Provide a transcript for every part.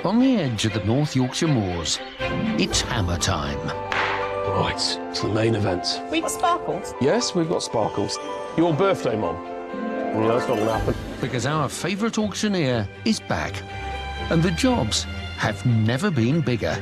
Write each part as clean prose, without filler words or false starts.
On the edge of the North Yorkshire moors, it's hammer time. Right, it's the main event. We've got sparkles. Yes, we've got sparkles. Your birthday, Mum. Yeah, that's not going to happen. Because our favourite auctioneer is back. And the jobs have never been bigger.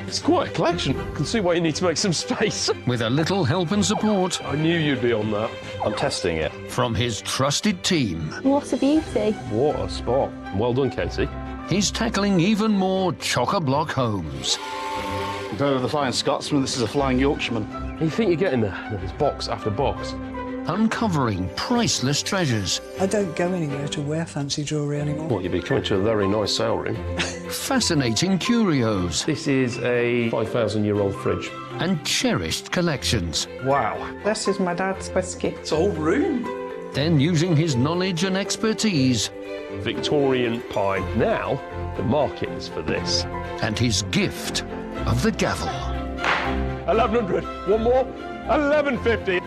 It's quite a collection. I can see why you need to make some space. With a little help and support I knew you'd be on that. I'm testing it. from his trusted team, What a beauty. What a spot. Well done, Katie. he's tackling even more chock-a-block homes. Compared with the Flying Scotsman, this is a Flying Yorkshireman. You think you're getting there? There's box after box. Uncovering priceless treasures, I don't go anywhere to wear fancy jewellery anymore. What, you'd be coming to a very nice sale room. fascinating curios, This is a 5,000-year-old fridge. and cherished collections. Wow. This is my dad's whiskey. It's a whole room. Then, using his knowledge and expertise Victorian pine. Now, the market is for this. and his gift of the gavel, 1,100. One more. 1,150.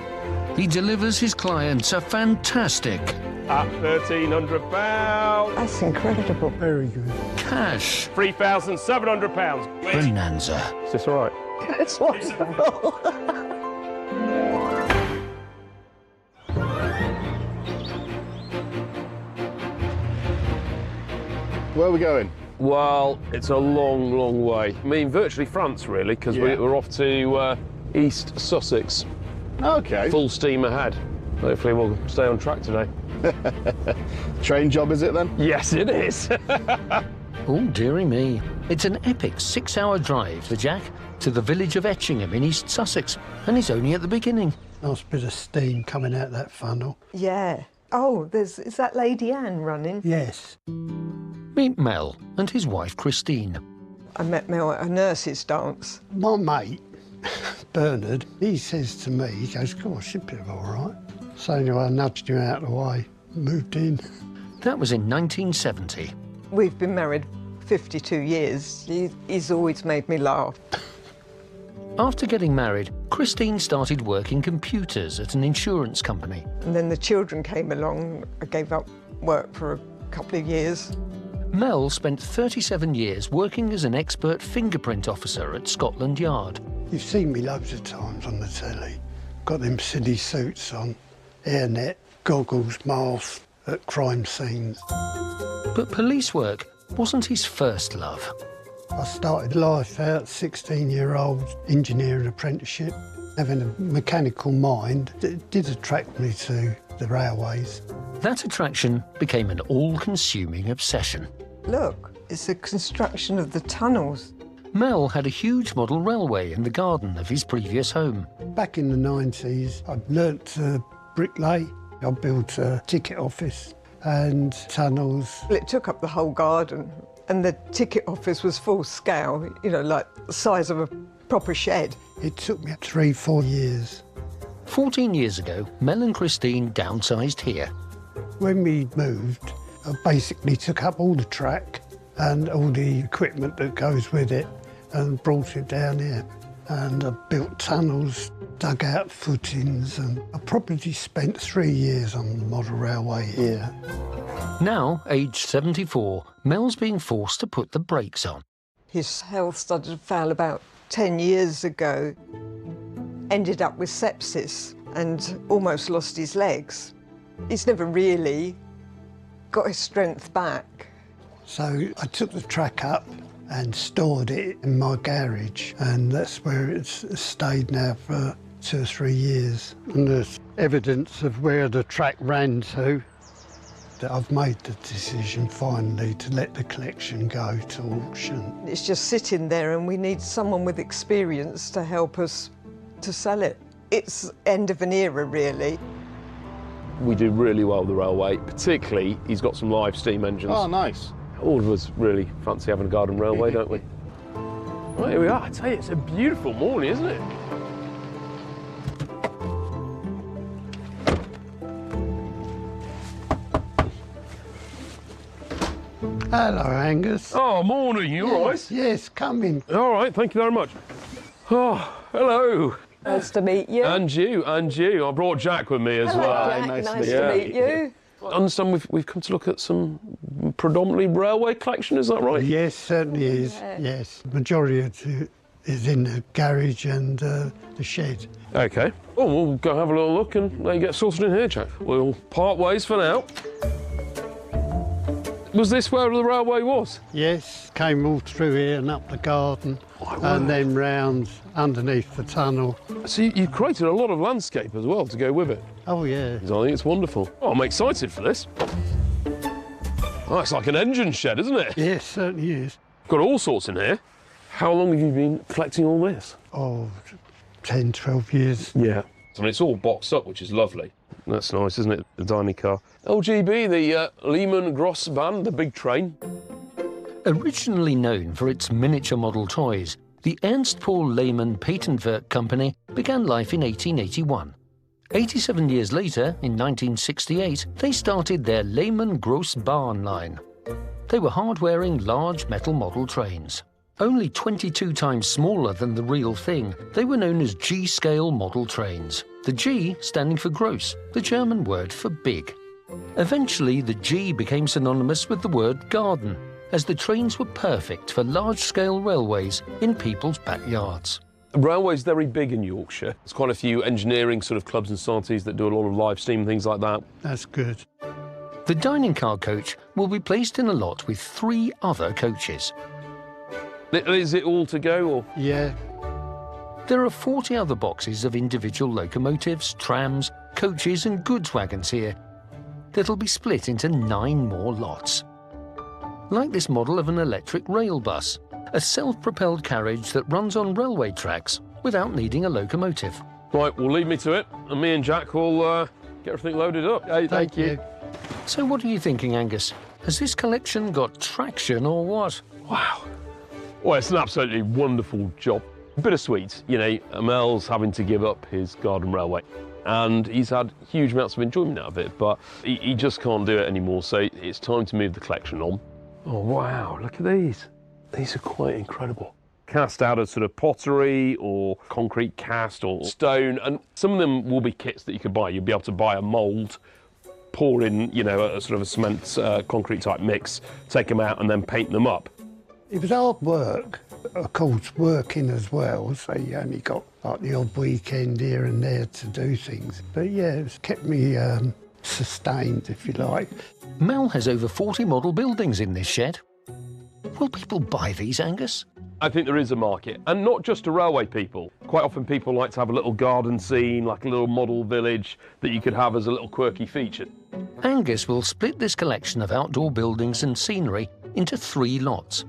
he delivers his clients a fantastic At £1,300. That's incredible. Very good. cash £3,700. bonanza. Is this all right? It's wonderful. Where are we going? Well, it's a long, long way. I mean, virtually France, really, because Yeah. we're off to East Sussex. Okay. Full steam ahead. Hopefully we'll stay on track today. Train job, is it then? Yes, it is. Oh, dearie me. It's an epic 6-hour drive for Jack to the village of Etchingham in East Sussex, and he's only at the beginning. Nice bit of steam coming out that funnel. Yeah. Oh, is that Lady Anne running? Yes. Meet Mel and his wife Christine. I met Mel at a nurse's dance. My mate, Bernard, he says to me, he goes, gosh, you'd be all right. So anyway, I nudged him out of the way, moved in. That was in 1970. We've been married 52 years. He's always made me laugh. After getting married, Christine started working computers at an insurance company. And then the children came along. I gave up work for a couple of years. Mel spent 37 years working as an expert fingerprint officer at Scotland Yard. You've seen me loads of times on the telly. Got them silly suits on, hairnet, goggles, mask, at crime scenes. But police work wasn't his first love. I started life out 16-year-old engineering apprenticeship. Having a mechanical mind, it did attract me to the railways. That attraction became an all-consuming obsession. Look, it's the construction of the tunnels. Mel had a huge model railway in the garden of his previous home. Back in the 90s, I'd learnt to bricklay. I built a ticket office and tunnels. Well, it took up the whole garden, and the ticket office was full scale, you know, like the size of a proper shed. It took me 3-4 years. 14 years ago, Mel and Christine downsized here. When we moved, I basically took up all the track and all the equipment that goes with it and brought it down here. And I built tunnels, dug out footings, and I probably spent 3 years on the model railway here. Now, aged 74, Mel's being forced to put the brakes on. His health started to fail about 10 years ago. Ended up with sepsis and almost lost his legs. He's never really got his strength back. So I took the track up and stored it in my garage, and that's where it's stayed now for 2 or 3 years. And there's evidence of where the track ran to. That I've made the decision finally to let the collection go to auction. It's just sitting there, and we need someone with experience to help us to sell it. It's end of an era, really. We do really well with the railway, particularly he's got some live steam engines. Oh, nice. All of us really fancy having a garden railway, don't we? Right, here we are. I tell you, it's a beautiful morning, isn't it? Hello, Angus. Oh, morning. You all right? Yes, come in. All right, thank you very much. Oh, hello. Nice to meet you. And you, and you. I brought Jack with me as Hello, well. Jack. nice to Nice meet to you. meet you. I understand we've come to look at some predominantly railway collection, is that right? Yes, certainly is, yes. The majority of it is in the garage and the shed. OK. Well, we'll go have a little look and let you get sorted in here, Jack. We'll part ways for now. Was this where the railway was? Yes, came all through here and up the garden and then round underneath the tunnel. So you created a lot of landscape as well to go with it. Oh, yeah. I think it's wonderful. Oh, I'm excited for this. Oh, it's like an engine shed, isn't it? Yes, certainly is. Got all sorts in here. How long have you been collecting all this? Oh, 10, 12 years. Yeah. I mean, it's all boxed up, which is lovely. That's nice, isn't it? The dining car. LGB, the Lehman Gross Band, the big train. Originally known for its miniature model toys, the Ernst Paul Lehmann Patenwerk Company began life in 1881. 87 years later, in 1968, they started their Lehmann Gross Bahn line. They were hard-wearing large metal model trains. Only 22 times smaller than the real thing, they were known as G-scale model trains. The G standing for gross, the German word for big. Eventually, the G became synonymous with the word garden, as the trains were perfect for large-scale railways in people's backyards. The railway's very big in Yorkshire. There's quite a few engineering sort of clubs and societies that do a lot of live steam, things like that. That's good. The dining car coach will be placed in a lot with 3 other coaches. Is it all to go, or...? Yeah. There are 40 other boxes of individual locomotives, trams, coaches and goods wagons here that'll be split into 9 more lots. Like this model of an electric rail bus, a self-propelled carriage that runs on railway tracks without needing a locomotive. Right, well, leave me to it, and me and Jack will get everything loaded up. Hey, Thank you. So what are you thinking, Angus? Has this collection got traction or what? Wow. Well, it's an absolutely wonderful job. Bittersweet, you know, Mel's having to give up his garden railway, and he's had huge amounts of enjoyment out of it, but he just can't do it anymore, so it's time to move the collection on. Oh, wow, look at these. These are quite incredible. Cast out of sort of pottery or concrete cast or stone, and some of them will be kits that you could buy. You'll be able to buy a mould, pour in, you know, a sort of a cement concrete type mix, take them out and then paint them up. It was hard work, of course, working as well, so you only got like the odd weekend here and there to do things. But yeah, it's kept me sustained, if you like. Mel has over 40 model buildings in this shed. Will people buy these, Angus? I think there is a market, and not just to railway people. Quite often people like to have a little garden scene, like a little model village that you could have as a little quirky feature. Angus will split this collection of outdoor buildings and scenery into 3 lots,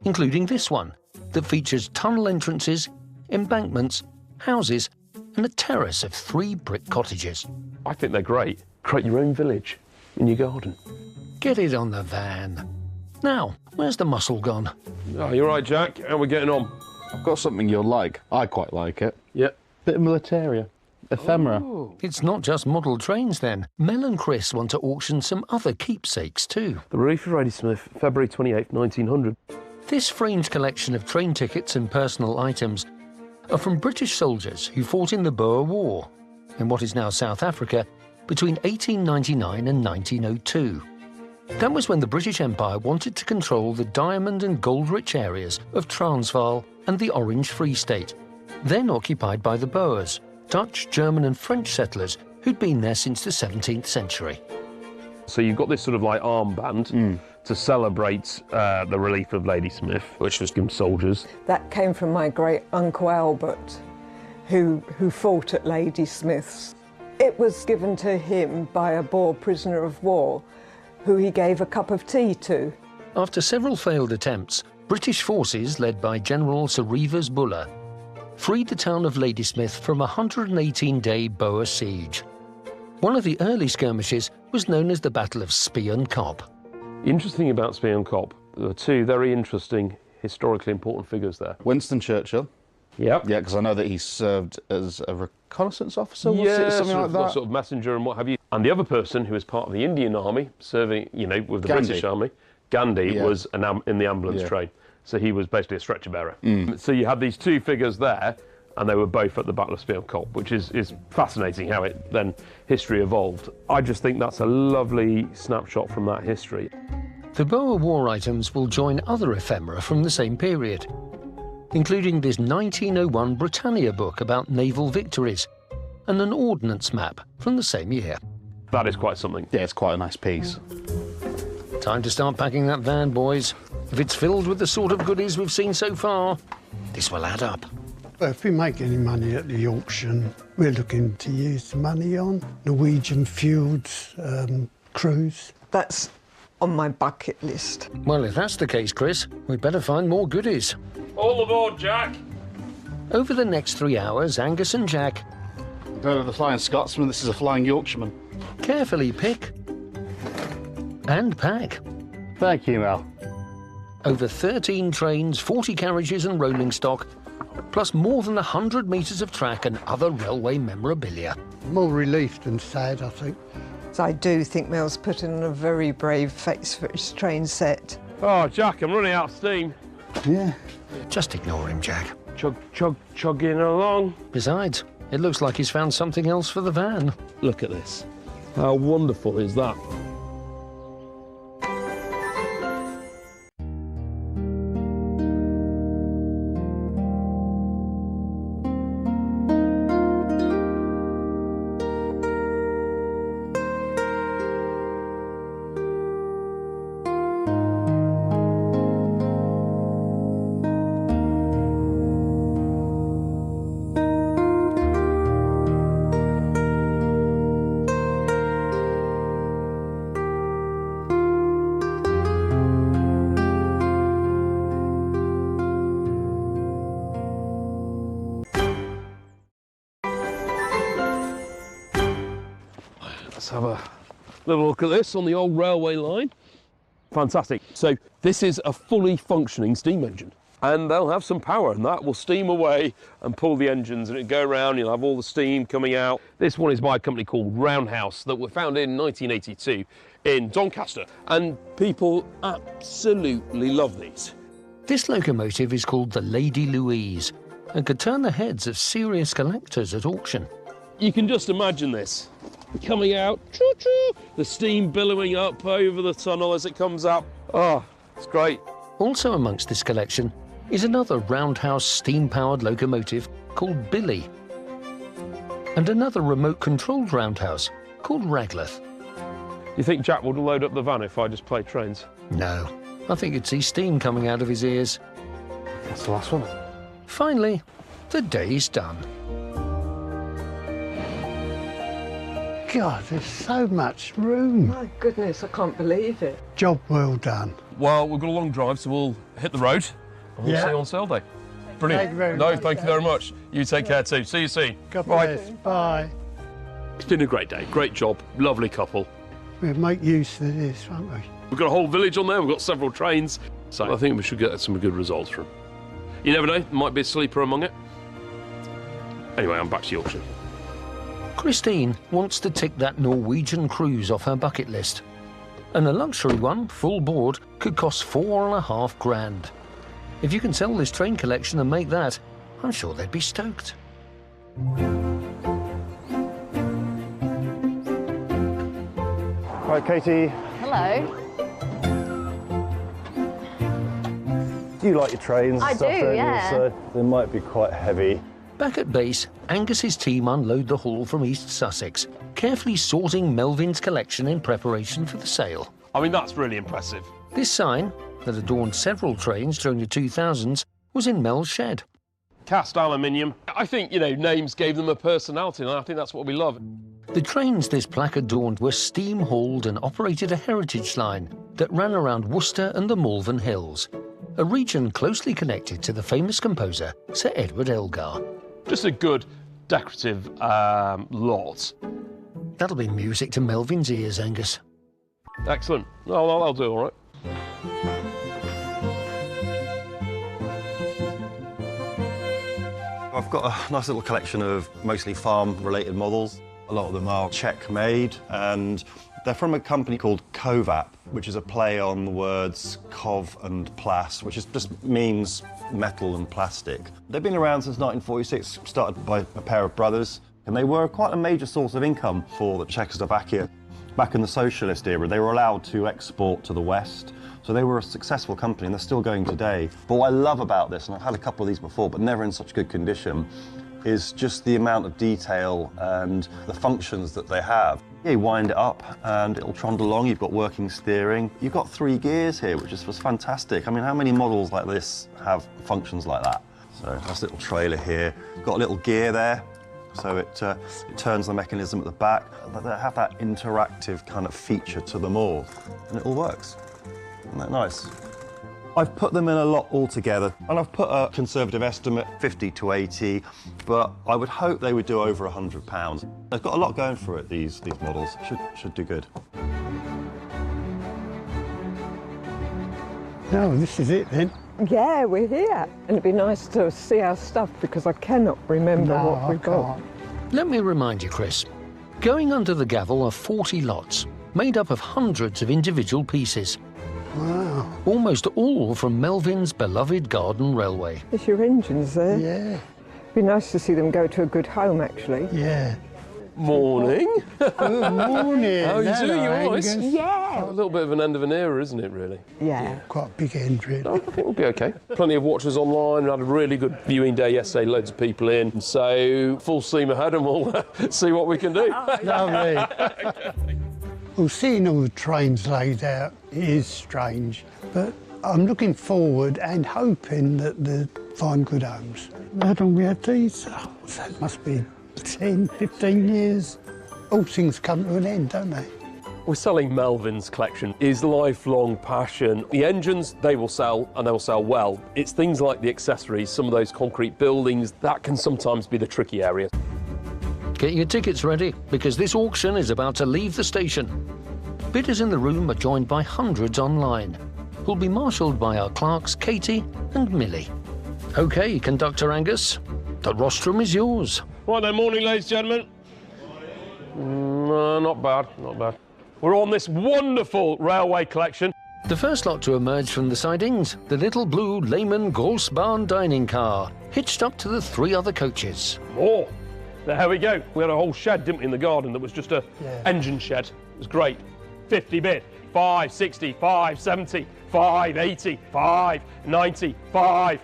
including this one that features tunnel entrances, embankments, houses and a terrace of 3 brick cottages. I think they're great. Create your own village in your garden. Get it on the van. Now, where's the muscle gone? Oh, you're right, Jack. How are we getting on? I've got something you'll like. I quite like it. Yep. Bit of militaria. Ephemera. Oh. It's not just model trains then. Mel and Chris want to auction some other keepsakes too. The Relief of Ladysmith, February 28th, 1900. This framed collection of train tickets and personal items are from British soldiers who fought in the Boer War, in what is now South Africa, between 1899 and 1902. That was when the British Empire wanted to control the diamond and gold-rich areas of Transvaal and the Orange Free State, then occupied by the Boers, Dutch, German and French settlers who'd been there since the 17th century. So you've got this sort of like armband to celebrate the relief of Ladysmith, which was given soldiers. That came from my great uncle Albert, who fought at Ladysmith's. It was given to him by a Boer prisoner of war, who he gave a cup of tea to. After several failed attempts, British forces, led by General Sir Reevers Buller, freed the town of Ladysmith from a 118-day Boer siege. One of the early skirmishes was known as the Battle of Spion Kop. Interesting about Spion Kop, there are 2 very interesting, historically important figures there. Winston Churchill. Yep. Yeah, because I know that he served as a reconnaissance officer, was Yeah, it? Something like that. Sort of messenger and what have you. And the other person who was part of the Indian Army, serving, you know, with the Gandhi. British Army, Gandhi, was in the ambulance Yeah. train. So he was basically a stretcher bearer. So you had these 2 figures there, and they were both at the Battle of Spion-Kop, which is fascinating how history evolved. I just think that's a lovely snapshot from that history. The Boer war items will join other ephemera from the same period, including this 1901 Britannia book about naval victories and an ordnance map from the same year. That is quite something. Yeah, it's quite a nice piece. Time to start packing that van, boys. If it's filled with the sort of goodies we've seen so far, this will add up. Well, if we make any money at the auction, we're looking to use the money on Norwegian Fjords cruise. That's on my bucket list. Well, if that's the case, Chris, we'd better find more goodies. All aboard, Jack! Over the next 3 hours, Angus and Jack Compared with the Flying Scotsman, this is a Flying Yorkshireman. carefully pick and pack. Thank you, Mel. Over 13 trains, 40 carriages and rolling stock, plus more than 100 metres of track and other railway memorabilia. More relief than sad, I think. So I do think Mel's putting on a very brave face for his train set. Oh, Jack, I'm running out of steam. Yeah. Just ignore him, Jack. Chugging along. Besides, it looks like he's found something else for the van. Look at this. How wonderful is that? Let's have a little look at this on the old railway line. Fantastic. So this is a fully functioning steam engine, and they'll have some power, and that will steam away and pull the engines, and it'll go around. You'll have all the steam coming out. This one is by a company called Roundhouse that were founded in 1982 in Doncaster, and people absolutely love these. This locomotive is called the Lady Louise and could turn the heads of serious collectors at auction. You can just imagine this coming out, choo-choo, the steam billowing up over the tunnel as it comes up. Oh, it's great. Also amongst this collection is another Roundhouse steam-powered locomotive called Billy, and another remote-controlled roundhouse called Ragleth. You think Jack would load up the van if I just played trains? No, I think you'd see steam coming out of his ears. That's the last one. Finally, the day's done. God, there's so much room. My goodness, I can't believe it. Job well done. Well, we've got a long drive, so we'll hit the road. And we'll see you on sale day. Brilliant. Thank you very much. Thank you very much. You take care too. See you soon. God Bye. bless. Bye. It's been a great day. Great job. Lovely couple. We'll make use of this, won't we? We've got a whole village on there. We've got several trains. So I think we should get some good results from. You never know. Might be a sleeper among it. Anyway, I'm back to Yorkshire. Christine wants to tick that Norwegian cruise off her bucket list. And a luxury one, full board, could cost $4.5 grand. If you can sell this train collection and make that, I'm sure they'd be stoked. Right, Katie, Hello. do you like your trains? I and stuff, do, don't you? yeah. So they might be quite heavy. Back at base, Angus's team unload the haul from East Sussex, carefully sorting Melvin's collection in preparation for the sale. I mean, that's really impressive. This sign, that adorned several trains during the 2000s, was in Mel's shed. Cast aluminium. I think, you know, names gave them a personality, and I think that's what we love. The trains this plaque adorned were steam-hauled and operated a heritage line that ran around Worcester and the Malvern Hills, a region closely connected to the famous composer Sir Edward Elgar. Just a good, decorative lot. That'll be music to Melvin's ears, Angus. Excellent. Oh, I'll do all right. I've got a nice little collection of mostly farm-related models. A lot of them are Czech-made, and they're from a company called Kovap. which is a play on the words cov and plas, which just means metal and plastic. They've been around since 1946, started by a pair of brothers, and they were quite a major source of income for the Czechoslovakia. Back in the socialist era, they were allowed to export to the West, so they were a successful company, and they're still going today. But what I love about this, and I've had a couple of these before, but never in such good condition, is just the amount of detail and the functions that they have. Yeah, you wind it up and it'll trundle along. You've got working steering. You've got 3 gears here, which is just fantastic. I mean, how many models like this have functions like that? So that's a little trailer here. Got a little gear there, so it turns the mechanism at the back. They have that interactive kind of feature to them all, and it all works. Isn't that nice? I've put them in a lot altogether, and I've put a conservative estimate, 50 to 80, but I would hope they would do over £100. They've got a lot going for it, these models. Should do good. No, this is it then. Yeah, we're here. And it'd be nice to see our stuff because I cannot remember No, what we've I got. can't. Let me remind you, Chris. Going under the gavel are 40 lots, made up of hundreds of individual pieces. Wow. Almost all from Melvin's beloved Garden Railway. There's your engines there. Yeah, Be nice to see them go to a good home, actually. yeah. Morning. Good morning. How are you doing? You all right? Angus. Yeah. A little bit of an end of an era, isn't it, really? Yeah. Quite a big end, really. I think we'll be okay. Plenty of watchers online. We had a really good viewing day yesterday, loads of people in. So full steam ahead and we'll see what we can do. Lovely. Well, seeing all the trains laid out is strange, but I'm looking forward and hoping that they'll find good homes. How long we had these? Oh, that must be 10, 15 years. All things come to an end, don't they? We're selling Melvin's collection. His lifelong passion. The engines, they will sell, and they will sell well. It's things like the accessories, some of those concrete buildings, that can sometimes be the tricky area. Get your tickets ready, because this auction is about to leave the station. Bidders in the room are joined by hundreds online, who'll be marshalled by our clerks Katie and Millie. OK, Conductor Angus, the rostrum is yours. Right then, morning, ladies and gentlemen. No, not bad, not bad. We're on this wonderful railway collection. The first lot to emerge from the sidings, the little blue Lehman Golfsbahn dining car, hitched up to the 3 other coaches. Oh, there we go. We had a whole shed, didn't we, in the garden that was just a engine shed. It was great. 50 bid, 560, 570, 580, 590, 5,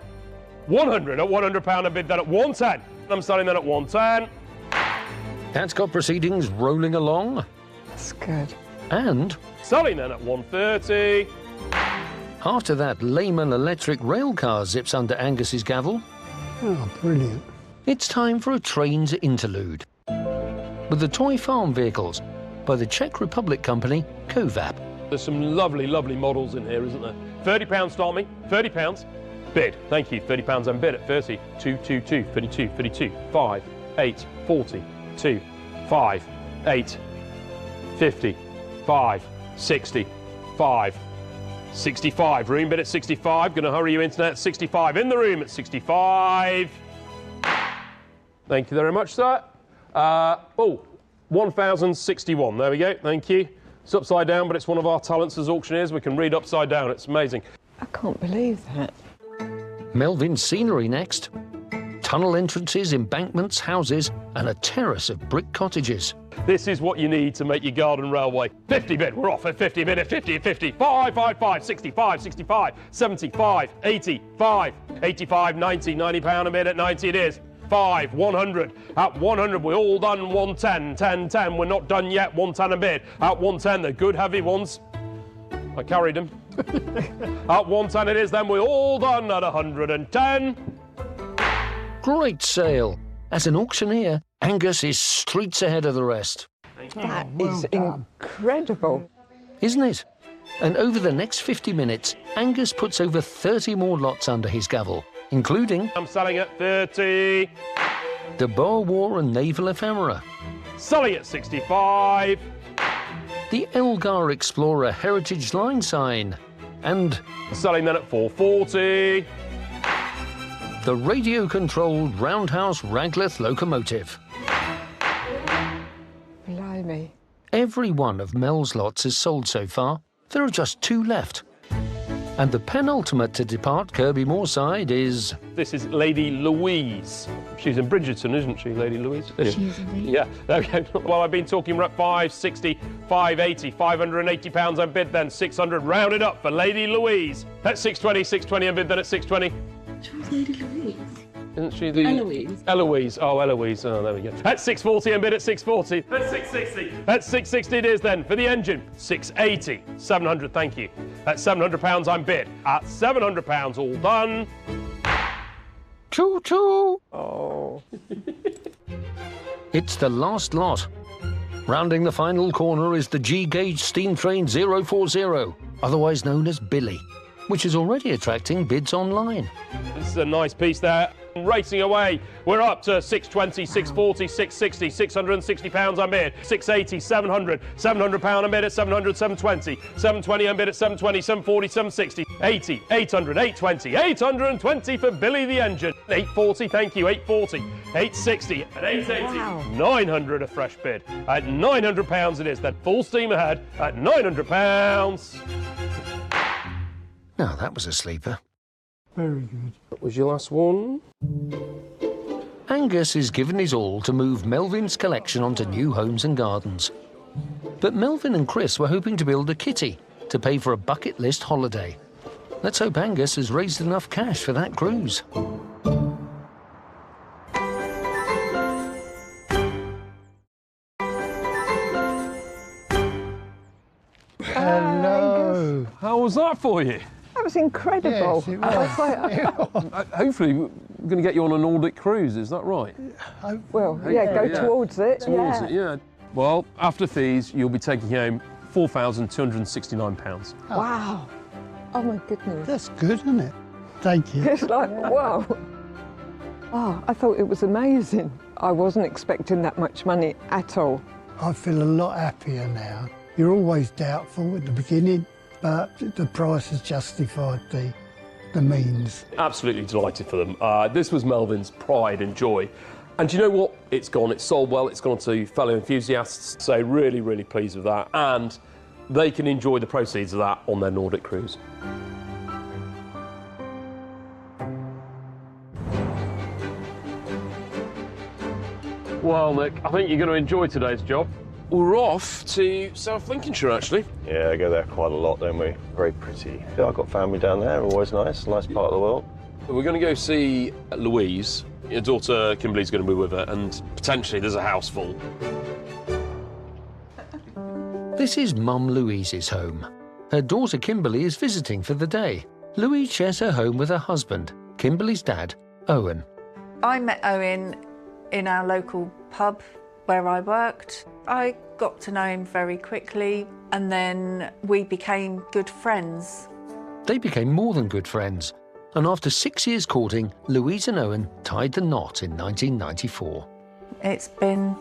100 at £100 a bid, then at 110. I'm selling that at 110. That's got proceedings rolling along. That's good. And Selling then at 130. after that Lehman electric rail car zips under Angus's gavel, Oh, brilliant. it's time for a trains interlude with the toy farm vehicles by the Czech Republic company Kovap. There's some lovely, lovely models in here, isn't there? £30 start me, £30. Bid, thank you, £30 and bid at 30, 2, 2, 2, 32, 32, 5, 8, 40, 2, 5, 8, 50, 5, 60, 5, 65. Room bid at 65. Going to hurry you, internet. 65 in the room at 65. Thank you very much, sir. 1,061. There we go. Thank you. It's upside down, but it's one of our talents as auctioneers. We can read upside down. It's amazing. I can't believe that. Melvin's scenery next. Tunnel entrances, embankments, houses, and a terrace of brick cottages. This is what you need to make your garden railway. 50 bid, we're off at 50 bid at 50 at 50, 5, 5, 5, 65, 65, 75, 85, 85, 90, £90 a bid at 90 it is. 5, 100, at 100 we're all done, 110, 10, 10, we're not done yet, 110 a bid. At 110, the good heavy ones, I carried them. At 110 it is, then we're all done at 110. Great sale. As an auctioneer, Angus is streets ahead of the rest. That well is done. incredible. Isn't it? And over the next 50 minutes, Angus puts over 30 more lots under his gavel, including I'm selling at 30. the Boer War and Naval Ephemera, Selling at 65. the Elgar Explorer Heritage Line sign, and Selling then at 440. the radio-controlled Roundhouse Raglith locomotive. Blimey. Every one of Mel's lots is sold so far There are just 2 left. And the penultimate to depart Kirby Moorside is... This is Lady Louise. She's in Bridgerton, isn't she, Lady Louise? She is indeed. Yeah, okay. Well, I've been talking 560, 580, £580 on bid then, 600 rounded up for Lady Louise. At 620 on bid then at 620. Who's Lady Louise? Isn't she the... Eloise. Eloise. Oh, Eloise. Oh, there we go. At 640 and bid at 640. At 660. At 660 it is then for the engine. 680. 700, thank you. At £700 I'm bid. At £700 all done. Choo-choo! Oh. It's the last lot. Rounding the final corner is the G-Gauge Steam Train 040, otherwise known as Billy, which is already attracting bids online. This is a nice piece there. Racing away. We're up to 620, 640, 660, £660 on bid. 680, 700, £700 on bid at 700, 720, 720 on bid at 720, 740, 760, 80, 800, 820, 820 for Billy the engine. 840, thank you, 840, 860, and 880, Wow. 900 a fresh bid. At £900 it is then. Full steam ahead at £900. Now that was a sleeper. Very good. What was your last one? Angus is given his all to move Melvin's collection onto new homes and gardens. But Melvin and Chris were hoping to build a kitty to pay for a bucket list holiday. Let's hope Angus has raised enough cash for that cruise. Hello. How was that for you? That was incredible. Yes, it was. Hopefully, we're going to get you on a Nordic cruise, is that right? Well, yeah, go towards it. Towards it, yeah. Well, after fees, you'll be taking home £4,269. Wow. Oh, my goodness. That's good, isn't it? Thank you. It's like, wow. Oh, I thought it was amazing. I wasn't expecting that much money at all. I feel a lot happier now. You're always doubtful at the beginning, but the price has justified the means. Absolutely delighted for them. This was Melvin's pride and joy. And do you know what? It's gone. It's sold well. It's gone to fellow enthusiasts. So really, really pleased with that. And they can enjoy the proceeds of that on their Nordic cruise. Well, Nick, I think you're going to enjoy today's job. We're off to South Lincolnshire, actually. Yeah, I go there quite a lot, don't we? Very pretty. Yeah, I've got family down there, always nice part of the world. We're going to go see Louise. Your daughter Kimberly's going to be with her, and potentially there's a house full. This is Mum Louise's home. Her daughter Kimberly is visiting for the day. Louise shares her home with her husband, Kimberly's dad, Owen. I met Owen in our local pub where I worked. I got to know him very quickly, and then we became good friends. They became more than good friends, and after 6 years courting, Louise and Owen tied the knot in 1994. It's been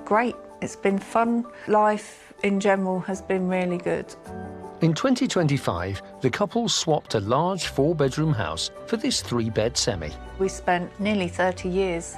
great. It's been fun. Life in general has been really good. In 2025, the couple swapped a large 4-bedroom house for this 3-bed semi. We spent nearly 30 years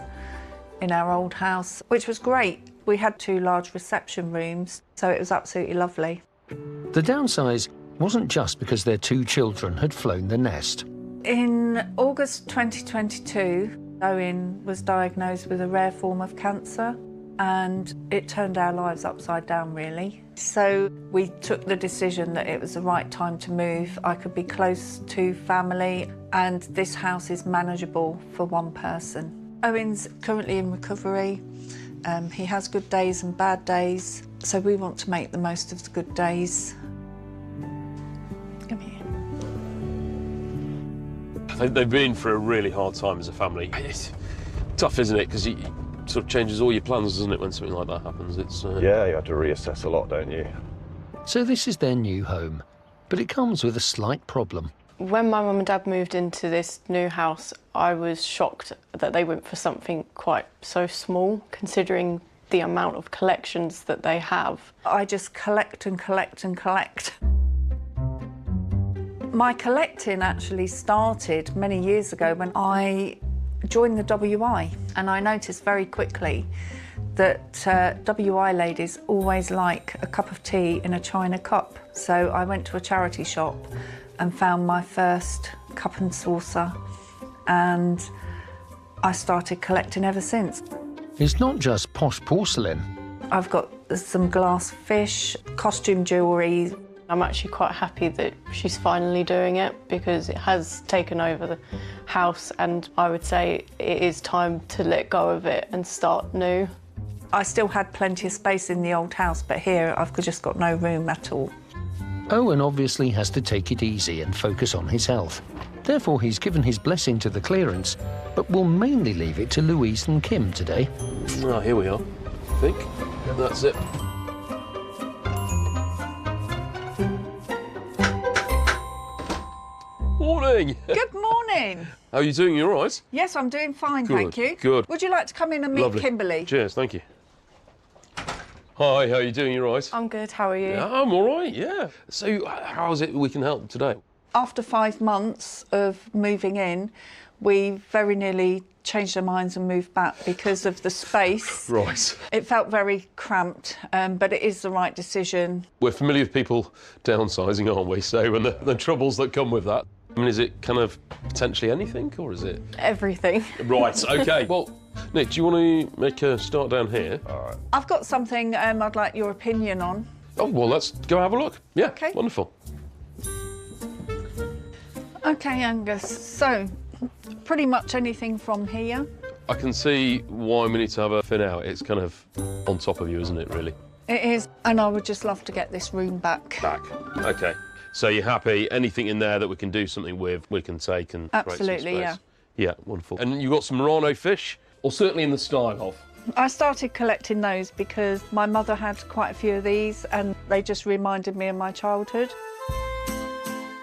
in our old house, which was great. We had 2 large reception rooms, so it was absolutely lovely. The downsize wasn't just because their 2 children had flown the nest. In August 2022, Owen was diagnosed with a rare form of cancer, and it turned our lives upside down, really. So we took the decision that it was the right time to move. I could be close to family, and this house is manageable for one person. Owen's currently in recovery. He has good days and bad days, so we want to make the most of the good days. Come here. They've been through a really hard time as a family. It's tough, isn't it? Because it sort of changes all your plans, doesn't it, when something like that happens? It's Yeah, you have to reassess a lot, don't you? So this is their new home, but it comes with a slight problem. When my mum and dad moved into this new house, I was shocked that they went for something quite so small, considering the amount of collections that they have. I just collect and collect and collect. My collecting actually started many years ago when I joined the WI, and I noticed very quickly that WI ladies always like a cup of tea in a china cup. So I went to a charity shop and found my first cup and saucer, and I started collecting ever since. It's not just posh porcelain. I've got some glass fish, costume jewellery. I'm actually quite happy that she's finally doing it because it has taken over the house, and I would say it is time to let go of it and start new. I still had plenty of space in the old house, but here I've just got no room at all. Owen obviously has to take it easy and focus on his health. Therefore, he's given his blessing to the clearance, but will mainly leave it to Louise and Kim today. Oh, here we are, I think. That's it. Morning! Good morning! How are you doing? You all right? Yes, I'm doing fine, Good, thank you. good. Would you like to come in and meet Lovely. Kimberly? Cheers, thank you. Hi, how are you doing? You all right? I'm good, how are you? Yeah, I'm all right, yeah. So, how is it we can help today? After 5 months of moving in, we very nearly changed our minds and moved back because of the space. Right. It felt very cramped, but it is the right decision. We're familiar with people downsizing, aren't we? So, and the troubles that come with that. I mean, is it kind of potentially anything, or is it? Everything. Right, OK. Well, Nick, do you want to make a start down here? All right. I've got something I'd like your opinion on. Oh, well, let's go have a look. Yeah, OK. Wonderful. OK, Angus, so pretty much anything from here. I can see why we need to have a fin out. It's kind of on top of you, isn't it, really? It is, and I would just love to get this room back. Back. OK. So you're happy, anything in there that we can do something with, we can take and create some Absolutely, space. yeah. Yeah, wonderful. And you've got some Murano fish, or certainly in the style of? I started collecting those because my mother had quite a few of these and they just reminded me of my childhood.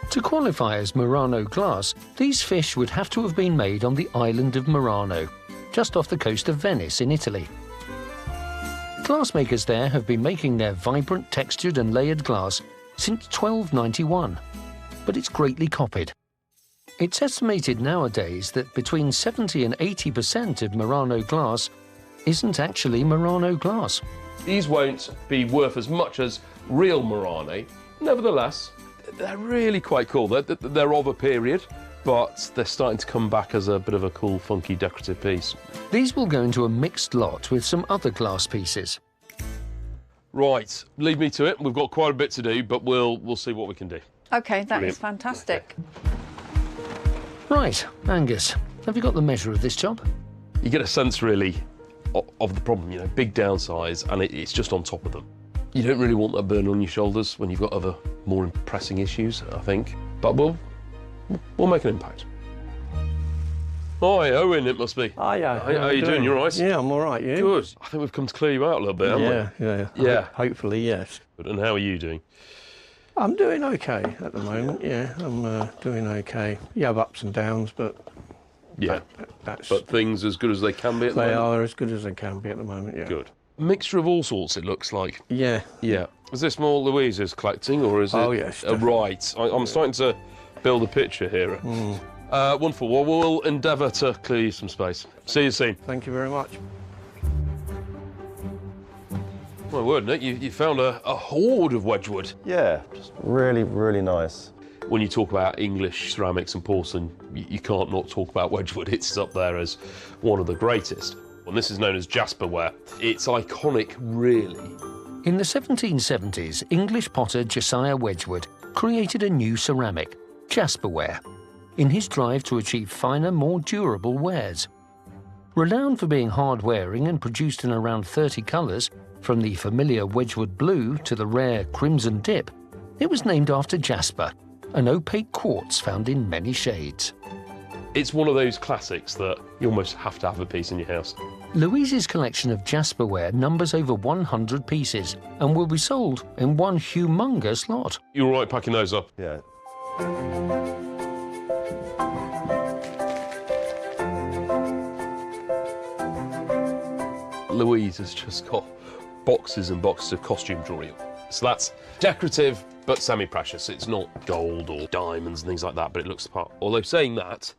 To qualify as Murano glass, these fish would have to have been made on the island of Murano, just off the coast of Venice in Italy. Glassmakers there have been making their vibrant, textured and layered glass since 1291, but it's greatly copied. It's estimated nowadays that between 70 and 80% of Murano glass isn't actually Murano glass. These won't be worth as much as real Murano. Nevertheless, they're really quite cool. They're of a period, but they're starting to come back as a bit of a cool, funky, decorative piece. These will go into a mixed lot with some other glass pieces. Right, leave me to it. We've got quite a bit to do, but we'll see what we can do. OK, that Brilliant. is fantastic. Right, Angus, have you got the measure of this job? You get a sense, really, of the problem, you know, big downsize, and it's just on top of them. You don't really want that burden on your shoulders when you've got other, more pressing issues, I think. But we'll make an impact. Hi, Owen, it must be. Hiya. How are you doing? You all right? Yeah, I'm all right, you? Good. I think we've come to clear you out a little bit, haven't we? Yeah. Yeah. Hopefully, yes. And how are you doing? I'm doing OK at the moment, yeah. I'm doing OK. You have ups and downs, but... Yeah. That's... But things as good as they can be at the moment? They are as good as they can be at the moment, yeah. Good. A mixture of all sorts, it looks like. Yeah. Yeah. Is this more Louise's collecting, or is it... Oh, yes. Right. I'm starting to build a picture here. Wonderful. Well, we'll endeavour to clear you some space. See you soon. Thank you very much. My word, Nick, you found a hoard of Wedgwood. Yeah, just really, really nice. When you talk about English ceramics and porcelain, you can't not talk about Wedgwood. It's up there as one of the greatest. And this is known as jasperware. It's iconic, really. In the 1770s, English potter Josiah Wedgwood created a new ceramic, jasperware, in his drive to achieve finer, more durable wares. Renowned for being hard-wearing and produced in around 30 colours, from the familiar Wedgwood blue to the rare crimson dip, it was named after jasper, an opaque quartz found in many shades. It's one of those classics that you almost have to have a piece in your house. Louise's collection of jasperware numbers over 100 pieces and will be sold in one humongous lot. You all right packing those up? Yeah. Louise has just got boxes and boxes of costume jewellery. So that's decorative but semi-precious. It's not gold or diamonds and things like that, but it looks the part. Although saying that,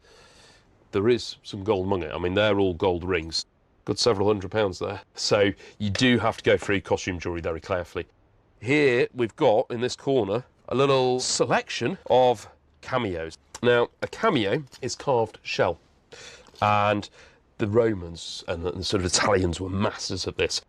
there is some gold among it. I mean, they're all gold rings. good several £100 there. So you do have to go through costume jewellery very carefully. Here we've got, in this corner, a little selection of cameos. Now, a cameo is carved shell, and the Romans and the sort of Italians were masters of this.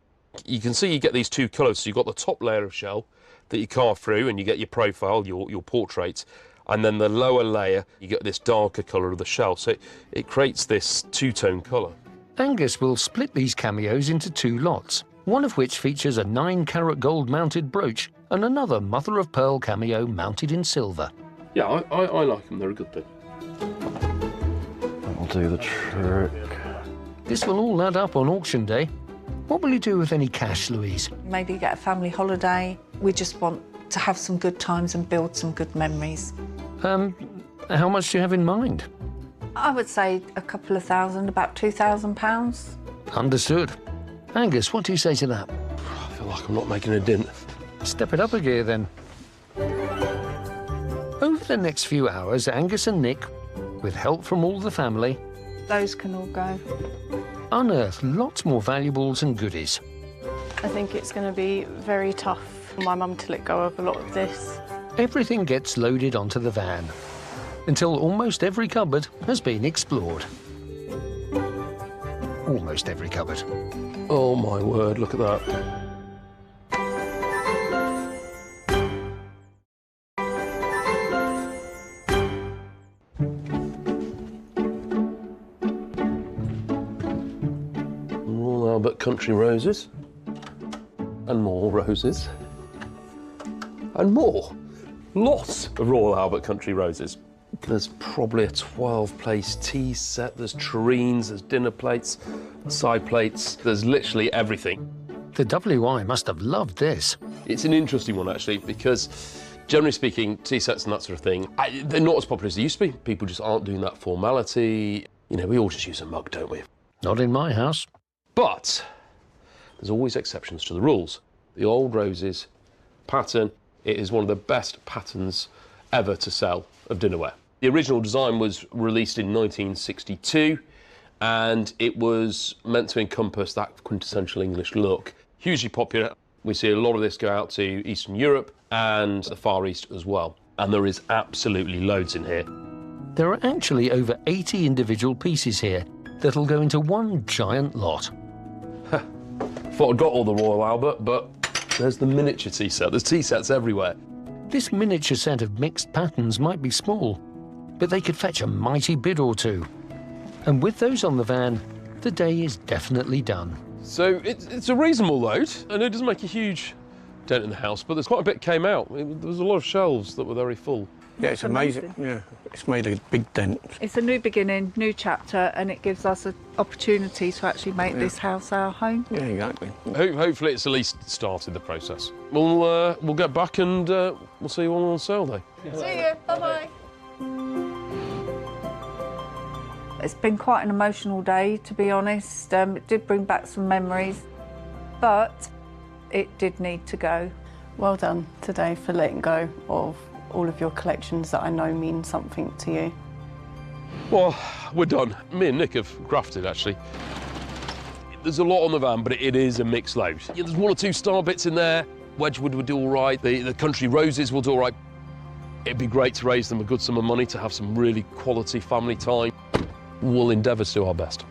You can see you get these two colours. So you've got the top layer of shell that you carve through, and you get your profile, your portrait, and then the lower layer, you get this darker colour of the shell. So it creates this two-tone colour. Angus will split these cameos into 2 lots, one of which features a 9-carat gold-mounted brooch and another mother-of-pearl cameo mounted in silver. Yeah, I like them. They're a good thing. That'll do the trick. This will all add up on auction day. What will you do with any cash, Louise? Maybe get a family holiday. We just want to have some good times and build some good memories. How much do you have in mind? I would say a couple of thousand, about £2,000. Understood. Angus, what do you say to that? I feel like I'm not making a dent. Step it up a gear, then. Over the next few hours, Angus and Nick, with help from all the family, Those can all go. unearth lots more valuables and goodies. I think it's going to be very tough for my mum to let go of a lot of this. Everything gets loaded onto the van, until almost every cupboard has been explored. Almost every cupboard. Oh, my word, look at that. Royal Albert Country roses. And more roses. And more. Lots of Royal Albert Country roses. There's probably a 12-place tea set, there's tureens, there's dinner plates, side plates, there's literally everything. The WI must have loved this. It's an interesting one, actually, because generally speaking, tea sets and that sort of thing, they're not as popular as they used to be. People just aren't doing that formality. You know, we all just use a mug, don't we? Not in my house. But there's always exceptions to the rules. The old roses pattern, it is one of the best patterns ever to sell of dinnerware. The original design was released in 1962, and it was meant to encompass that quintessential English look. Hugely popular. We see a lot of this go out to Eastern Europe and the Far East as well. And there is absolutely loads in here. There are actually over 80 individual pieces here that'll go into one giant lot. Thought I'd got all the Royal Albert, but there's the miniature tea set. There's tea sets everywhere. This miniature set of mixed patterns might be small, but they could fetch a mighty bid or two. And with those on the van, the day is definitely done. So it's a reasonable load, and it doesn't make a huge dent in the house, but there's quite a bit came out. There was a lot of shelves that were very full. Yeah, it's amazing. Yeah, it's made a big dent. It's a new beginning, new chapter, and it gives us an opportunity to actually make this house our home. Yeah, exactly. Hopefully it's at least started the process. We'll get back and we'll see you all on sale day. See you, bye-bye. It's been quite an emotional day, to be honest. It did bring back some memories, but it did need to go. Well done today for letting go of all of your collections that I know mean something to you. Well, we're done. Me and Nick have grafted, actually. There's a lot on the van, but it is a mixed load. Yeah, there's 1 or 2 star bits in there. Wedgwood would do all right. The country roses will do all right. It'd be great to raise them a good sum of money to have some really quality family time. We'll endeavour to do our best.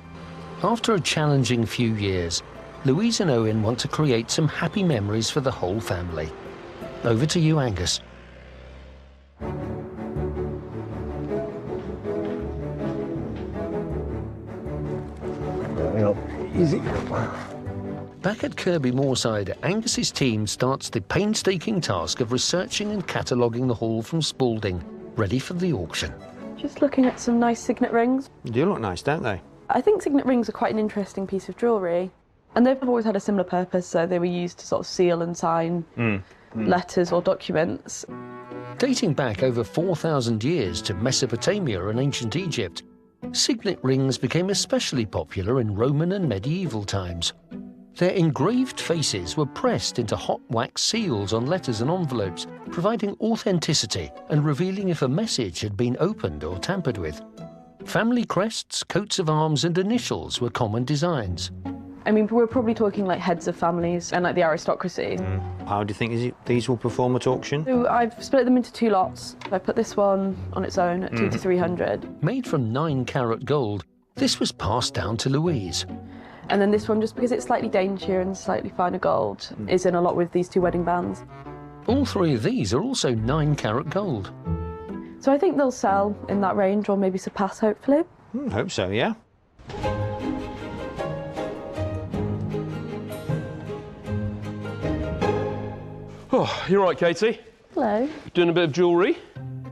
After a challenging few years, Louise and Owen want to create some happy memories for the whole family. Over to you, Angus. Easy. Back at Kirby Moorside, Angus's team starts the painstaking task of researching and cataloguing the haul from Spalding, ready for the auction. Just looking at some nice signet rings. They do look nice, don't they? I think signet rings are quite an interesting piece of jewellery. And they've always had a similar purpose, so they were used to sort of seal and sign letters or documents. Dating back over 4,000 years to Mesopotamia and ancient Egypt, signet rings became especially popular in Roman and medieval times. Their engraved faces were pressed into hot wax seals on letters and envelopes, providing authenticity and revealing if a message had been opened or tampered with. Family crests, coats of arms and initials were common designs. I mean, we're probably talking like heads of families and like the aristocracy. How do you think these will perform at auction? So I've split them into 2 lots. I put this one on its own at 2 to 300. Made from 9-carat gold, this was passed down to Louise. And then this one, just because it's slightly daintier and slightly finer gold, is in a lot with these 2 wedding bands. All 3 of these are also 9-carat gold. So I think they'll sell in that range, or maybe surpass, hopefully. Hope so, yeah. Oh, you're right, Katie. Hello. Doing a bit of jewellery?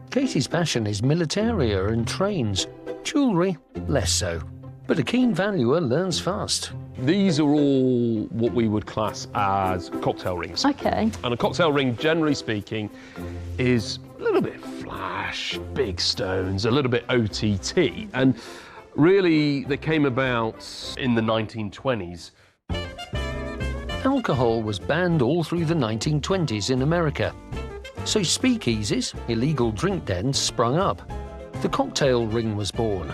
Katie's passion is militaria and trains. Jewellery, less so. But a keen valuer learns fast. These are all what we would class as cocktail rings. OK. And a cocktail ring, generally speaking, is a little bit flash, big stones, a little bit OTT. And really, they came about in the 1920s. Alcohol was banned all through the 1920s in America. So speakeasies, illegal drink dens, sprung up. The cocktail ring was born.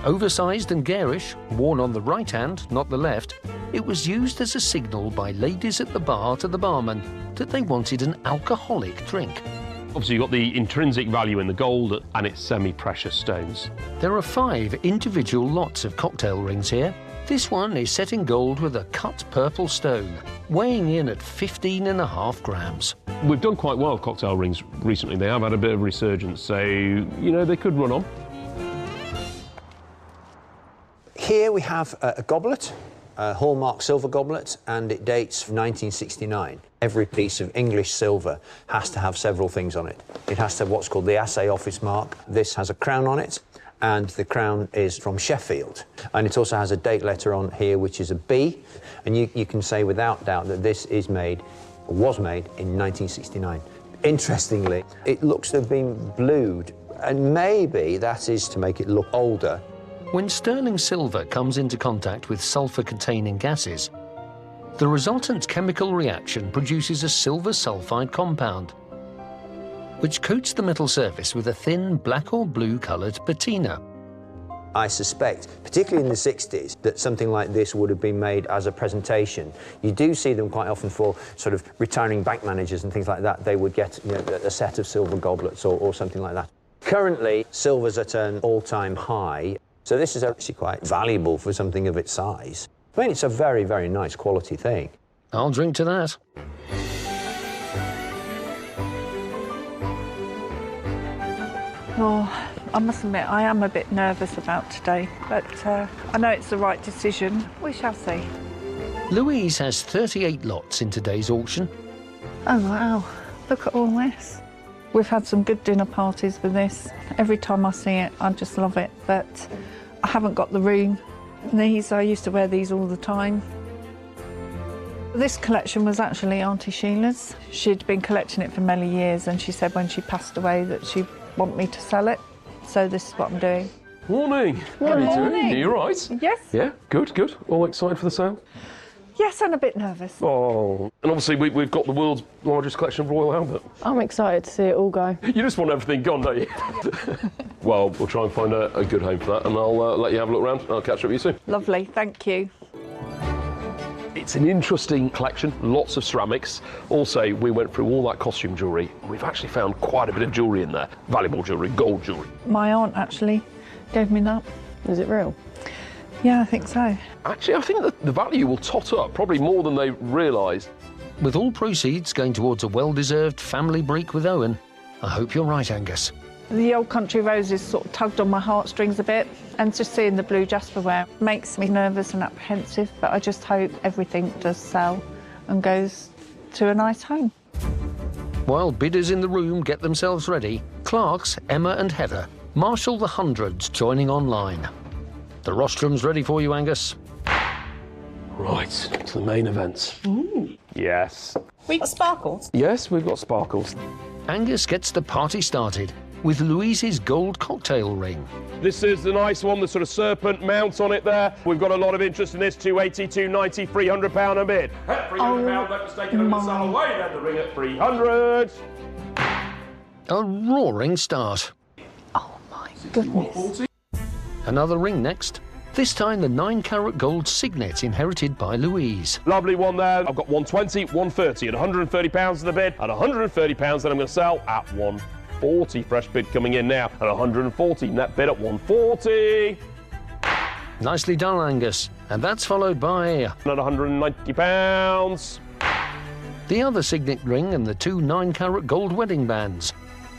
Oversized and garish, worn on the right hand, not the left, it was used as a signal by ladies at the bar to the barman that they wanted an alcoholic drink. Obviously, you've got the intrinsic value in the gold and its semi-precious stones. There are 5 individual lots of cocktail rings here. This one is set in gold with a cut purple stone, weighing in at 15.5 grams. We've done quite well with cocktail rings recently. They have had a bit of resurgence, so, you know, they could run on. Here we have a goblet, a hallmark silver goblet, and it dates from 1969. Every piece of English silver has to have several things on it. It has to have what's called the Assay Office mark. This has a crown on it, and the crown is from Sheffield. And it also has a date letter on here, which is a B, and you can say without doubt that this is made, or was made, in 1969. Interestingly, it looks to have been blued, and maybe that is to make it look older. When sterling silver comes into contact with sulfur-containing gases, the resultant chemical reaction produces a silver sulfide compound, which coats the metal surface with a thin black or blue-coloured patina. I suspect, particularly in the 60s, that something like this would have been made as a presentation. You do see them quite often for sort of retiring bank managers and things like that. They would get, you know, a set of silver goblets or something like that. Currently, silver's at an all-time high, so this is actually quite valuable for something of its size. I mean, it's a very, very nice quality thing. I'll drink to that. Oh, I must admit, I am a bit nervous about today, but I know it's the right decision. We shall see. Louise has 38 lots in today's auction. Oh, wow. Look at all this. We've had some good dinner parties with this. Every time I see it, I just love it, but I haven't got the room. These, I used to wear these all the time. This collection was actually Auntie Sheila's. She'd been collecting it for many years, and she said when she passed away that she'd want me to sell it. So this is what I'm doing. Morning. How are you doing? Are you all right? Yes. Yeah, good, good. All excited for the sale? Yes, and a bit nervous. Oh, and obviously we've got the world's largest collection of Royal Albert. I'm excited to see it all go. You just want everything gone, don't you? Well, we'll try and find a good home for that, and I'll let you have a look around, and I'll catch up with you soon. Lovely, thank you. It's an interesting collection, lots of ceramics. Also, we went through all that costume jewellery. We've actually found quite a bit of jewellery in there. Valuable jewellery, gold jewellery. My aunt actually gave me that. Is it real? Yeah, I think so. Actually, I think that the value will tot up, probably more than they realise. With all proceeds going towards a well-deserved family break with Owen, I hope you're right, Angus. The old country roses sort of tugged on my heartstrings a bit, and just seeing the blue jasperware makes me nervous and apprehensive, but I just hope everything does sell and goes to a nice home. While bidders in the room get themselves ready, Clark's Emma and Heather marshal the hundreds joining online. The rostrum's ready for you, Angus. Right, to the main event. Ooh. Yes. We got sparkles. Yes, we've got sparkles. Angus gets the party started with Louise's gold cocktail ring. This is the nice one, the sort of serpent mounts on it there. We've got a lot of interest in this, 280, 290, £300 a bid. At £300, that was taken over the sale away, then the ring at 300. A roaring start. Oh my goodness. Another ring next, This time the 9-carat gold signet inherited by Louise. Lovely one there. I've got 120, 130 at £130 to the bid. At £130 that I'm going to sell at 140. Fresh bid coming in now at 140. Net bid at 140. Nicely done, Angus. And that's followed by... At £190. The other signet ring and the 2 9-carat gold wedding bands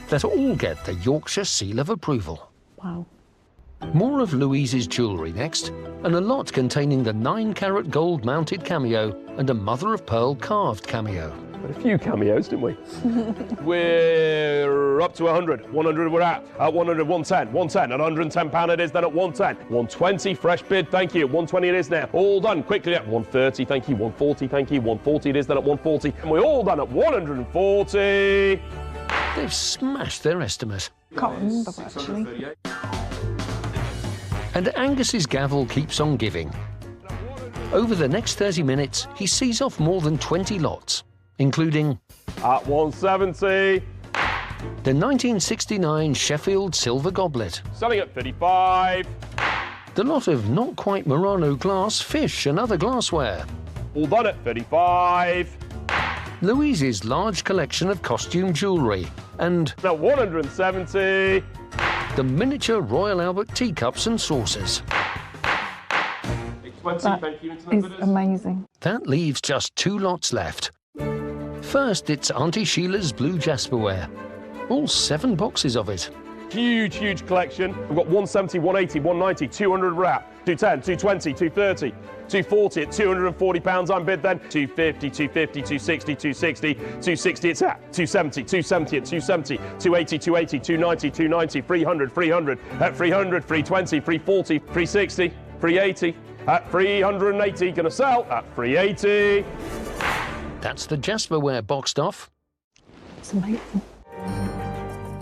that all get the Yorkshire seal of approval. Wow. More of Louise's jewellery next, and a lot containing the 9-carat gold mounted cameo and a mother-of-pearl carved cameo. A few cameos, didn't we? We're up to 100. 100 we're at 100, 110, 110. At £110 it is, then at 110. 120, fresh bid, thank you. 120 it is now. All done, quickly at 130, thank you. 140, thank you. 140 it is, then at 140. And we're all done at 140. They've smashed their estimate. Can't remember, actually. And Angus's gavel keeps on giving. Over the next 30 minutes, he sees off more than 20 lots, including... At 170. The 1969 Sheffield silver goblet. Selling at 55. The lot of not quite Murano glass fish and other glassware. All done at 35. Louise's large collection of costume jewellery. And... Now 170. The miniature Royal Albert teacups and saucers. That is amazing. That leaves just 2 lots left. First, it's Auntie Sheila's blue jasperware. All 7 boxes of it. Huge, huge collection. We've got 170, 180, 190, 200 we're at. 210, 220, 230, 240 at £240 I'm bid then. 250, 250, 260, 260, 260 it's at. 270, 270 at 270, 280, 280, 290, 290, 300, 300 at 300, 320, 340, 360, 380 at 380. Gonna sell at 380. That's the jasperware boxed off. It's amazing.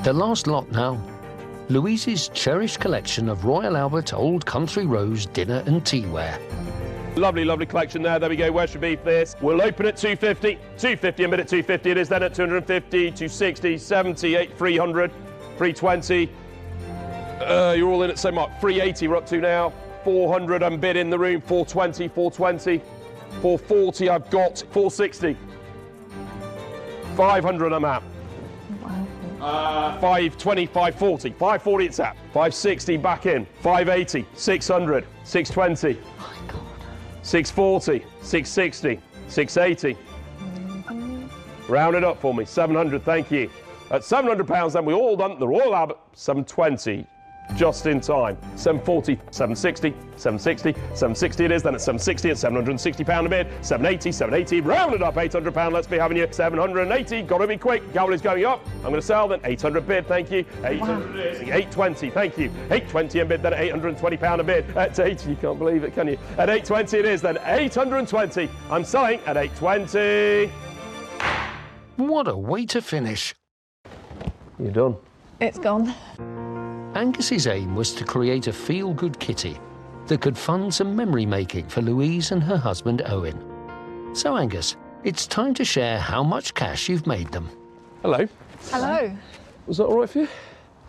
The last lot now. Louise's cherished collection of Royal Albert Old Country Rose dinner and teaware. Lovely, lovely collection there. There we go. Where should be for this? We'll open at 250. 250 and bid at 250 it is then at 250, 260, 70, 8, 300, 320. You're all in at so much. 380 we're up to now. 400 and bid in the room. 420, 420. 440 I've got. 460. 500 I'm at. 520, 540. 540 it's at. 560 back in. 580, 600, 620. Oh my God. 640, 660, 680. Round it up for me. 700, thank you. At £700 then we all done the Royal Albert. 720. Just in time. 740, 760, 760, 760 it is, then at 760 at £760 a bid, 780, 780, rounded up £800, let's be having you, 780, gotta be quick, gavel is going up, I'm gonna sell then, 800 bid, thank you, 800 it is, 820, thank you, 820 in bid, then at £820 a bid, at 80, you can't believe it, can you? At 820 it is, then 820, I'm selling at 820. What a way to finish. You're done. It's gone. Angus's aim was to create a feel-good kitty that could fund some memory-making for Louise and her husband Owen. So Angus, it's time to share how much cash you've made them. Hello. Hello. Was that all right for you?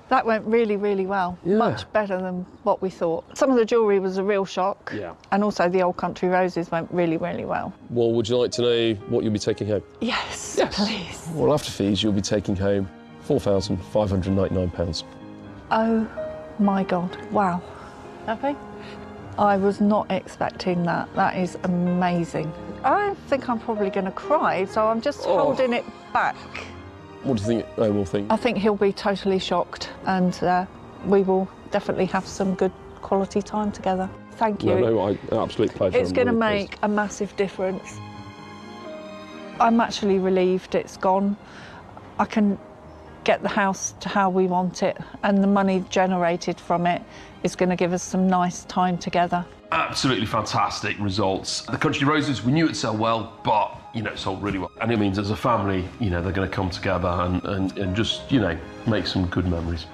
That went really, really well. Yeah. Much better than what we thought. Some of the jewellery was a real shock. Yeah. And also the Old Country Roses went really, really well. Well, would you like to know what you'll be taking home? Yes, please. Well, after fees, you'll be taking home £4,599. Oh my God, wow. Happy? I was not expecting that. That is amazing. I think I'm probably going to cry, so I'm just holding it back. What do you think Owen will think? I think he'll be totally shocked, and we will definitely have some good quality time together. Thank you. No, absolute pleasure. It's going to make a massive difference. I'm actually relieved it's gone. I can get the house to how we want it, and the money generated from it is going to give us some nice time together. Absolutely fantastic results. The Country Roses, we knew it'd sell well, but, you know, it sold really well. And it means as a family, you know, they're going to come together and just, you know, make some good memories.